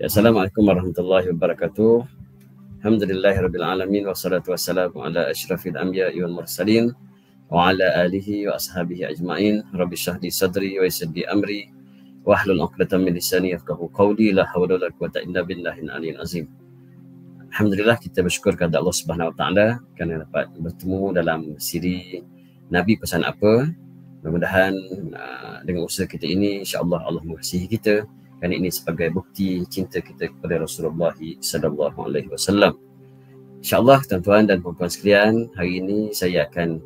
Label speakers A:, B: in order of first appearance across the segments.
A: Assalamualaikum warahmatullahi wabarakatuh. Alhamdulillahirabbil alamin wassalatu wassalamu ala asyrafil anbiya'i wal mursalin wa ala alihi wa ashabihi ajma'in. Rabbi shrah li sadri wa yassir li amri wahlul 'uqdatam min lisani yafqahu qawli. La haula wala quwwata illa billahil aliyyil azim. Alhamdulillah, kita bersyukur kepada Allah Subhanahu wa taala kerana dapat bertemu dalam siri Nabi pesan apa. Mudah-mudahan dengan usaha kita ini insya-Allah Allah mengasihi kita, kerana ini sebagai bukti cinta kita kepada Rasulullah sallallahu alaihi wasallam. Insya-Allah tuan-tuan dan puan-puan sekalian, hari ini saya akan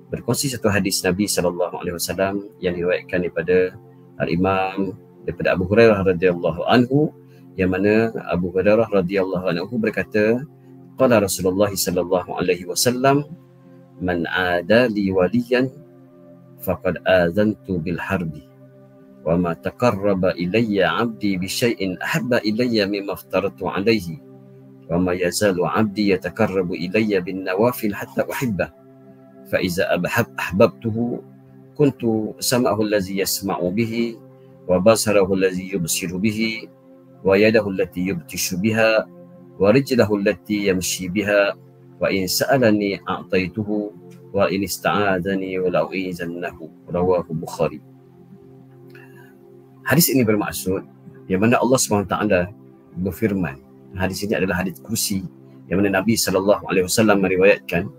A: berkongsi satu hadis Nabi sallallahu alaihi wasallam yang diriwayatkan daripada Al-Imam daripada Abu Hurairah radhiyallahu anhu, yang mana Abu Hurairah radhiyallahu anhu berkata, qala Rasulullah sallallahu alaihi wasallam, man ada li waliyan faqad azantu bil harbi wa ma taqarraba ilayya 'abdi bi syai'in ahabba ilayya mimma aftaratu 'alayhi wa ma yazalu 'abdi yataqarrabu ilayya bin nawafil hatta uhibbah fa iza ahbabtuhu kuntu sam'ahu allazi yasma'u bihi wa basarahu allazi yubsiru bihi wa yadahu allati yubtishu biha wa rijlahu allati yamshi biha wa in sa'alani a'taituhu wa in ista'adani wa la'u'izannahu. Rawahu Bukhari. Hadis ini bermaksud yang mana Allah SWT berfirman. Hadis ini adalah hadis kursi yang mana Nabi SAW meriwayatkan.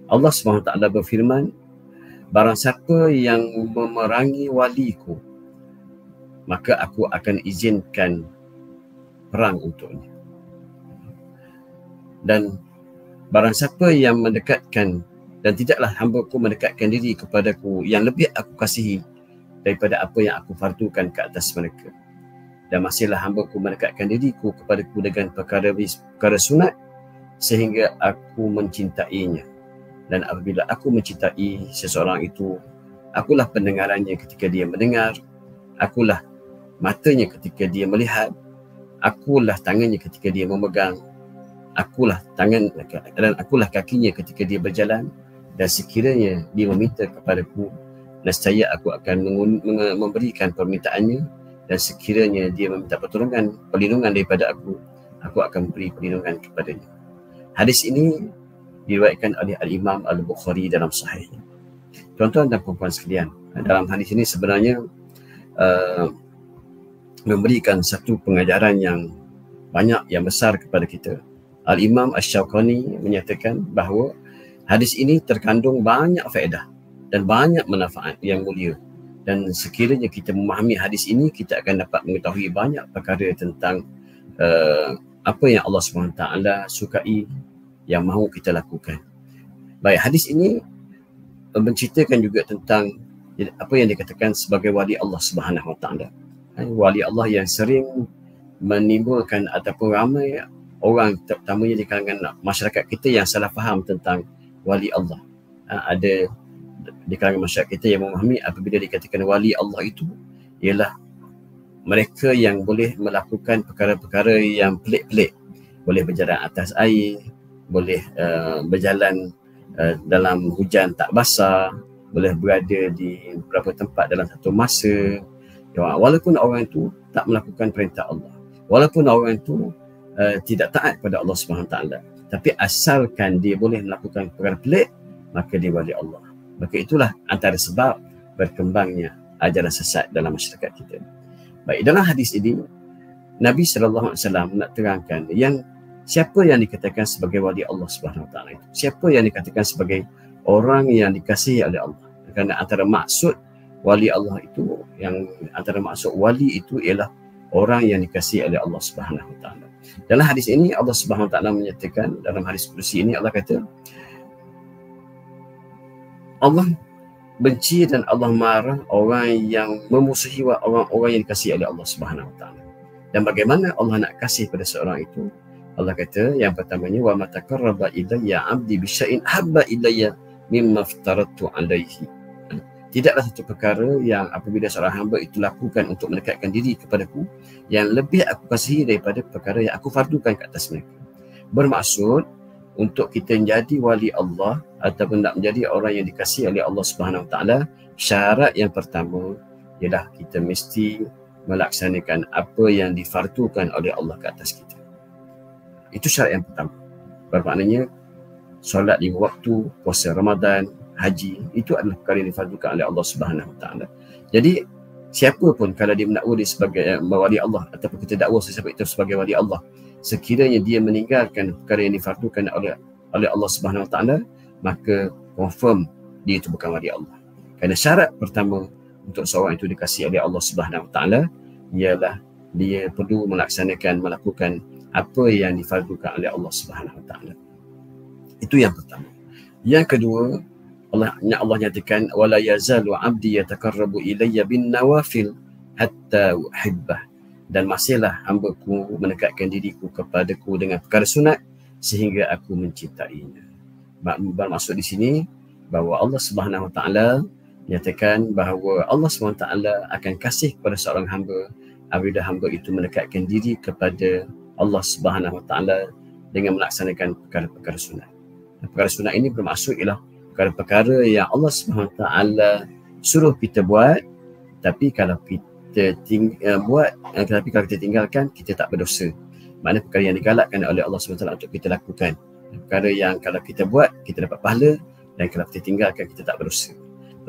A: Allah SWT berfirman, barang siapa yang memerangi waliku, maka aku akan izinkan perang untuknya. Dan barang siapa yang mendekatkan, dan tidaklah hamba-Ku mendekatkan diri kepadaku yang lebih aku kasihi daripada apa yang aku fardukan ke atas mereka, dan masihlah hamba-Ku mendekatkan diriku kepadaku dengan perkara sunat sehingga aku mencintainya. Dan apabila aku mencintai seseorang itu, akulah pendengarannya ketika dia mendengar, akulah matanya ketika dia melihat, akulah tangannya ketika dia memegang, akulah tangan dan akulah kakinya ketika dia berjalan. Dan sekiranya dia meminta kepadaku, nescaya aku akan memberikan permintaannya, dan sekiranya dia meminta perlindungan daripada aku akan memberi perlindungan kepadanya. Hadis ini diriwayatkan oleh Al-Imam Al-Bukhari dalam sahihnya. Tuan-tuan dan puan-puan sekalian, dalam hadis ini sebenarnya memberikan satu pengajaran yang banyak, yang besar kepada kita. Al-Imam Asy-Syaukani menyatakan bahawa hadis ini terkandung banyak faedah dan banyak manfaat yang mulia. Dan sekiranya kita memahami hadis ini, kita akan dapat mengetahui banyak perkara tentang apa yang Allah SWT sukai, yang mahu kita lakukan. Baik, hadis ini menceritakan juga tentang apa yang dikatakan sebagai wali Allah SWT. Wali Allah yang sering menimbulkan ataupun ramai orang, terutamanya di kalangan masyarakat kita, yang salah faham tentang wali Allah. Ada di kalangan masyarakat kita yang memahami apabila dikatakan wali Allah itu ialah mereka yang boleh melakukan perkara-perkara yang pelik-pelik, boleh berjalan atas air, boleh berjalan dalam hujan tak basah, boleh berada di beberapa tempat dalam satu masa, walaupun orang itu tak melakukan perintah Allah, walaupun orang itu tidak taat pada Allah SWT, tapi asalkan dia boleh melakukan perkara pelik, maka dia wali Allah. Maka itulah antara sebab berkembangnya ajaran sesat dalam masyarakat kita. Baik, dalam hadis ini Nabi SAW nak terangkan yang siapa yang dikatakan sebagai wali Allah SWT itu, siapa yang dikatakan sebagai orang yang dikasihi oleh Allah. Kerana antara maksud wali Allah itu, yang antara maksud wali itu ialah orang yang dikasihi oleh Allah SWT. Dalam hadis ini Allah SWT menyatakan, dalam hadis kursi ini Allah kata, Allah benci dan Allah marah orang yang memusuhi orang yang dikasihi oleh Allah SWT. Dan bagaimana Allah nak kasih pada seorang itu? Allah kata yang pertamanya, wa ma taqarraba ilayya 'abdi bi syai'in habba ilayya mimma aftaratu 'alaihi. Tidaklah satu perkara yang apabila seorang hamba itu lakukan untuk mendekatkan diri kepadaku yang lebih aku kasihi daripada perkara yang aku fardukan ke atas mereka. Bermaksud, untuk kita menjadi wali Allah ataupun nak menjadi orang yang dikasihi oleh Allah Subhanahu Wa Taala, syarat yang pertama ialah kita mesti melaksanakan apa yang difardukan oleh Allah ke atas kita. Itu syarat yang pertama. Bermaknanya solat 5 waktu, puasa Ramadan, haji, itu adalah perkara yang difardukan oleh Allah Subhanahu Wa Taala. Jadi siapa pun kalau dia mendakwa dia sebagai wali Allah ataupun kita dakwa sesiapa itu sebagai wali Allah, sekiranya dia meninggalkan perkara yang difardukan oleh Allah Subhanahu Wa Taala, maka confirm dia itu bukan wali Allah. Kerana syarat pertama untuk seorang itu dikasihi oleh Allah Subhanahu Wa Taala ialah dia perlu melakukan apa yang difardukan oleh Allah Subhanahu Wa Taala. Itu yang pertama. Yang kedua, Allah nyatakan wala yazalu 'abdi yataqarrabu ilayya bin nawafil hatta uhibbah, dan masihlah hamba-Ku mendekatkan diriku kepadaku dengan perkara sunat sehingga aku mencintainya. Bermaksud di sini bahawa Allah Subhanahu Wa Taala nyatakan bahawa Allah Subhanahu Wa Taala akan kasih kepada seorang hamba apabila hamba itu mendekatkan diri kepada Allah Subhanahu Wa Taala dengan melaksanakan perkara-perkara sunat. Perkara sunat ini bermaksud ialah perkara-perkara yang Allah Subhanahu Wa Taala suruh kita buat, tapi kalau kita tapi kalau kita tinggalkan, kita tak berdosa. Maknanya perkara yang digalakkan oleh Allah Subhanahu Wa Taala untuk kita lakukan. Perkara yang kalau kita buat, kita dapat pahala, dan kalau kita tinggalkan, kita tak berdosa.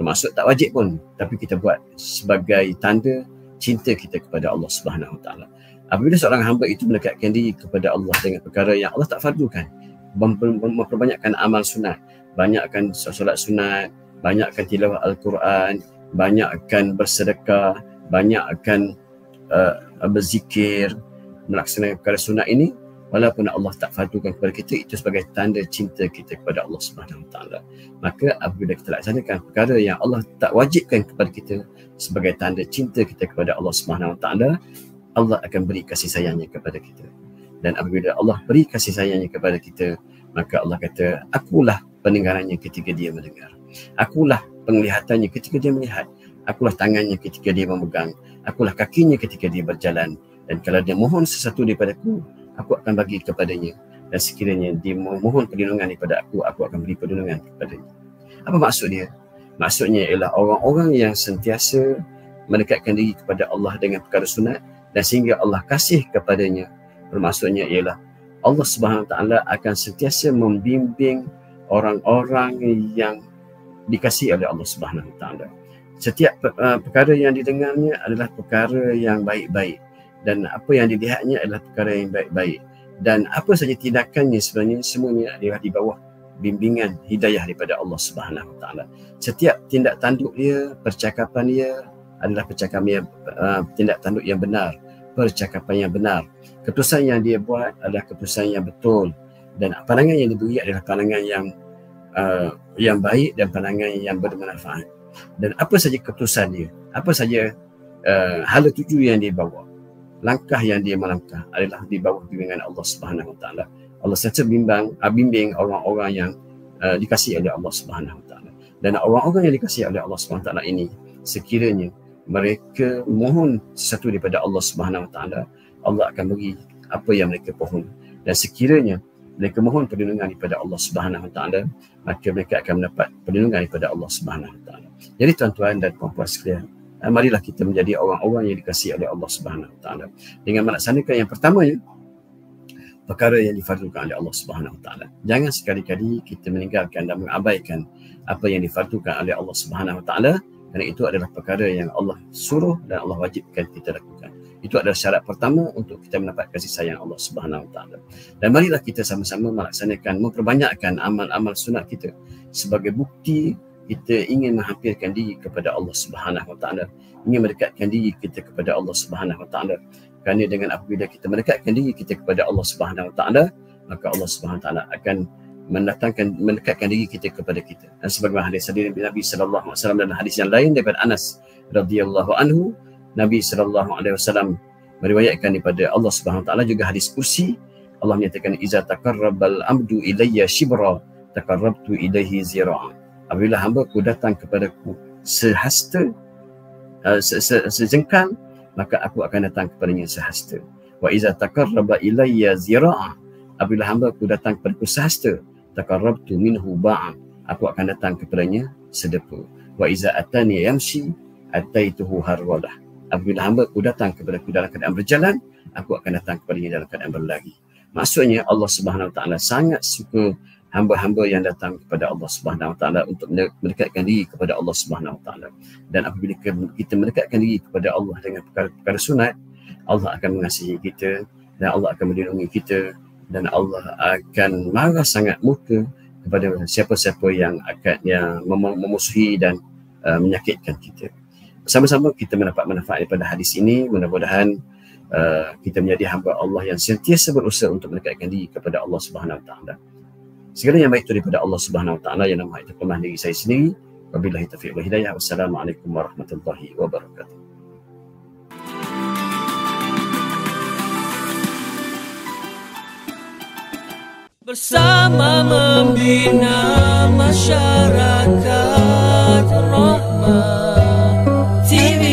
A: Bermaksud tak wajib pun, tapi kita buat sebagai tanda cinta kita kepada Allah Subhanahu Wa Taala. Apabila seorang hamba itu mendekatkan diri kepada Allah dengan perkara yang Allah tak fardukan, memperbanyakkan amal sunat, banyakkan solat sunat, banyakkan tilawah Al-Quran, banyakkan bersedekah, banyakkan berzikir, melaksanakan perkara sunat ini, walaupun Allah tak fardukan kepada kita, itu sebagai tanda cinta kita kepada Allah Subhanahu Wa Taala. Maka apabila kita laksanakan perkara yang Allah tak wajibkan kepada kita sebagai tanda cinta kita kepada Allah Subhanahu Wa Taala, Allah akan beri kasih sayangnya kepada kita. Dan apabila Allah beri kasih sayangnya kepada kita, maka Allah kata, akulah pendengarannya ketika dia mendengar, akulah penglihatannya ketika dia melihat, akulah tangannya ketika dia memegang, akulah kakinya ketika dia berjalan. Dan kalau dia mohon sesuatu daripada-Ku, aku akan bagi kepadanya. Dan sekiranya dia memohon perlindungan daripada aku akan beri perlindungan kepadanya. Apa maksud dia? Maksudnya ialah orang-orang yang sentiasa mendekatkan diri kepada Allah dengan perkara sunat, dan sehingga Allah kasih kepadanya. Bermaksudnya ialah Allah Subhanahu Wa Taala akan sentiasa membimbing orang-orang yang dikasihi oleh Allah Subhanahu Wa Taala. Setiap perkara yang didengarnya adalah perkara yang baik-baik, dan apa yang dilihatnya adalah perkara yang baik-baik, dan apa saja tindakannya sebenarnya semuanya adalah di bawah bimbingan hidayah daripada Allah Subhanahu Wa Taala. Setiap tindak tanduk dia, percakapan dia adalah tindak tanduk yang benar, percakapan yang benar. Keputusan yang dia buat adalah keputusan yang betul, dan pandangan yang diberi adalah pandangan yang baik dan pandangan yang bermanfaat. Dan apa saja keputusan dia, apa saja hala tuju yang dia bawa, langkah yang dia melangkah adalah di bawah bimbingan Allah Subhanahu Wa Taala. Allah sentiasa bimbing orang-orang yang dikasihi oleh Allah Subhanahu Wa Taala. Dan orang-orang yang dikasihi oleh Allah Subhanahu Wa Taala ini, sekiranya mereka mohon sesuatu daripada Allah Subhanahu Wa Taala, Allah akan beri apa yang mereka mohon. Dan sekiranya mereka mohon perlindungan daripada Allah Subhanahu Wa Taala, maka mereka akan mendapat perlindungan daripada Allah Subhanahu Wa Taala. Jadi tuan-tuan dan puan-puan sekalian, marilah kita menjadi orang-orang yang dikasihi oleh Allah Subhanahu Wa Taala dengan melaksanakan yang pertamanya perkara yang difardukan oleh Allah Subhanahu Wa Taala. Jangan sekali-kali kita meninggalkan dan mengabaikan apa yang difardukan oleh Allah Subhanahu Wa Taala, kerana itu adalah perkara yang Allah suruh dan Allah wajibkan kita lakukan. Itu adalah syarat pertama untuk kita mendapat kasih sayang Allah Subhanahu Wa Taala. Dan marilah kita sama-sama melaksanakan, memperbanyakkan amal-amal sunat kita sebagai bukti kita ingin menghampirkan diri kepada Allah Subhanahu Wa Taala, ingin mendekatkan diri kita kepada Allah Subhanahu Wa Taala. Kerana dengan apabila kita mendekatkan diri kita kepada Allah Subhanahu Wa Taala, maka Allah Subhanahu Wa Taala akan mendekatkan diri kita kepada kita. Dan sebagaimana hadis Nabi sallallahu alaihi wasallam dan hadis yang lain daripada Anas radhiyallahu anhu, Nabi SAW meriwayatkan daripada Allah Subhanahu Wa Taala juga hadis kursi. Allah menyatakan, iza taqarrabal abdu ilayya shibra taqarrabtu ilaihi zira'a. Apabila hamba-Ku datang kepadaku sehasta, sejengkal, maka aku akan datang kepadanya sehasta. Wa iza taqarraba ilayya zira'a. Apabila hamba-Ku datang kepadaku sehasta, taqarrabtu minhu ba'a. Aku akan datang kepadanya sedepa. Wa iza atani yamshi ataituhu harwalah. apabila hamba-Ku datang kepada-Ku dalam keadaan berjalan, Aku akan datang kepadanya dalam keadaan berlari. Maksudnya Allah Subhanahu Wa Taala sangat suka hamba-hamba yang datang kepada Allah Subhanahu Wa Taala untuk mendekatkan diri kepada Allah Subhanahu Wa Taala. Dan apabila kita mendekatkan diri kepada Allah dengan perkara-perkara sunat, Allah akan mengasihi kita dan Allah akan melindungi kita dan Allah akan marah sangat murka kepada siapa-siapa yang akan memusuhi dan menyakitkan kita. Bersama-sama kita mendapat manfaat daripada hadis ini. Mudah-mudahan kita menjadi hamba Allah yang sentiasa berusaha untuk mendekatkan diri kepada Allah Subhanahu Wa Taala. Segala yang baik itu daripada Allah Subhanahu Wa Taala, yang nama itu pemah diri saya sendiri. Wabillahi taufiq wal hidayah. Wassalamualaikum warahmatullahi wabarakatuh.
B: Bersama membina masyarakat rahmat TV.